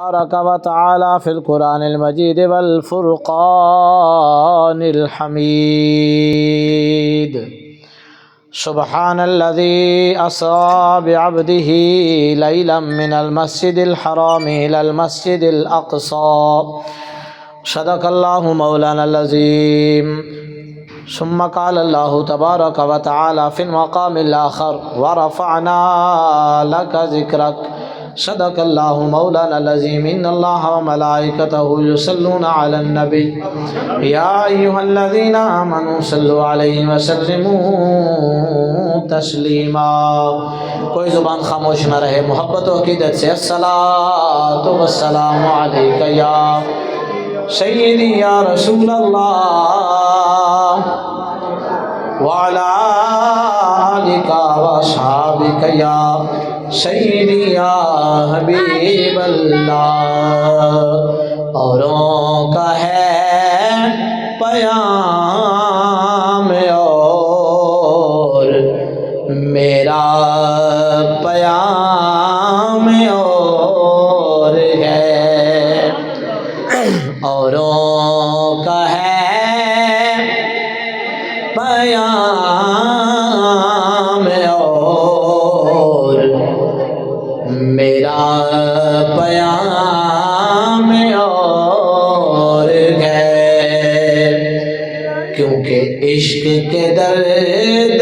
तबारक व तआला फिल कुरानिल मजीद वल फुरक़ानिल हमीद। सुब्हानल्लज़ी अस्रा बिअब्दिही लैलन मिनल मस्जिदिल हरामि इलल मस्जिदिल अक़सा। सदक़ल्लाहु मौलानल अज़ीम। सुम्मा क़ालल्लाहु तबारक व तआला फ़िल मक़ामिल आख़र व रफ़अना लक ज़िक्रक। सदक़ल्लाहु मौलानल अज़ीम। इन्नल्लाह व मलाइकतहु युसल्लूना अलन नबी या अय्युहल्लज़ीना आमनू सल्लु अलैहि व सल्लिमू तस्लीमा। कोई ज़ुबान खामोश न रहे, मोहब्बत व अक़ीदत से अस्सलातु वस्सलामु अलैका या सय्यदी या रसूल अल्लाह व अला आलिका व अस्हाबिका या सय्यदी या हबीब अल्लाह। औरों का है पयाम और मेरा पयाम और है। औरों का है पयाम और मेरा पयाम और है। क्योंकि इश्क के दर्द